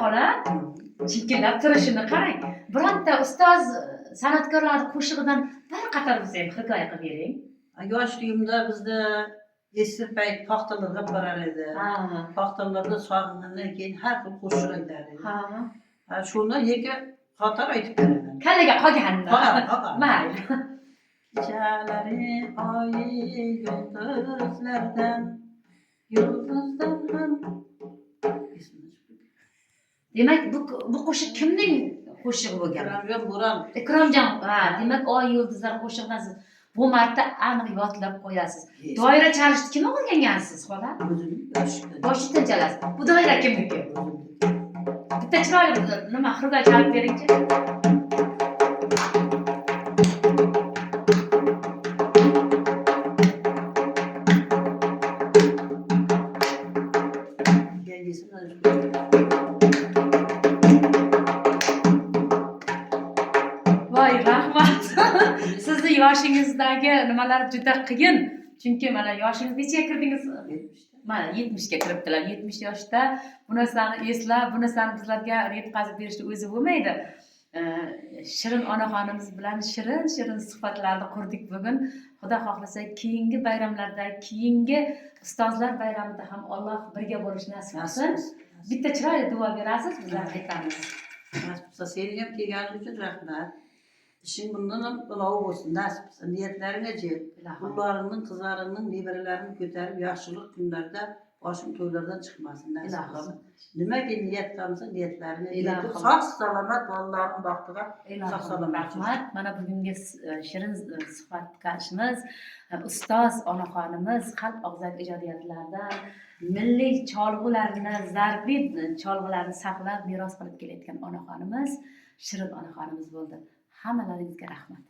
xola chekillab turishini qarang. Bironta ustoz san'atkorlarning qo'shig'idan bir qator bizga hikoya qilib bering. Yoshligimda bizda eski payt paxtalarga borar edi. Paxtalarda sog'ingandan keyin har xil qo'shiq aytardi. Shundan yeka qator aytib beraman. Kallaga qolganmi? Mayli. Kechalari oyi yulduzlardan ham Demak, bu qo'shiq kimning qo'shig'i bo'lgan? Ikromjon Bo'ron. Ikromjon, demak, oy yulduzlar qo'shig'idan siz bu marta aniq yodlab qo'yasiz. Doira chalishni kim o'rgangansiz, xola? Yoshlikdan chalasiz. Bu doira kimniki? Bitta chiroyli nima xirgoy chalib beringchi. Voy, rahmat. Sizni yoshingizdagi nimalar juda qiyin. Chunki mana yoshingiz nechaga kirdingiz? Mana 70 ga kiribdilar. 70 yoshda bu narsani eslab, bu narsani bizlarga yetkazib berishni o'zi bo'lmaydi. Shirin onaxonimiz bilan shirin suhbatlarni qurdik bugun. Xudo xohlasa keyingi bayramlarda, keyingi ustozlar bayramida ham Alloh birga bo'lishni nasib qilsin. Bitta chiroyli duo berasiz, bizlar aytamiz. Nasib qilsa, senga ham kelganing uchun rahmat. İşin bundan ham ulov bo'lsin, nasib qilsa, niyatlaringga yet. Pullaringning, qizlaringning, nevaralaringni ko'tarib, yaxshilik kunlarda boshing to'ylardan chiqmasin, nasib qilsin. Nimaga niyat qilsa, niyatlaringga yet. Sog' salomat bolalarning baxtiga sog' salomat. Rahmat. Mana bugungi shirin suhbatdoshimiz ustoz onaxonimiz xalq og'zaki ijodiyotlaridan milliy cholg'ularni, zarbi cholg'ularni saqlab, meros qilib kelayotgan onaxonimiz, shirin onaxonimiz bo'ldi. Hammalaringizga rahmat.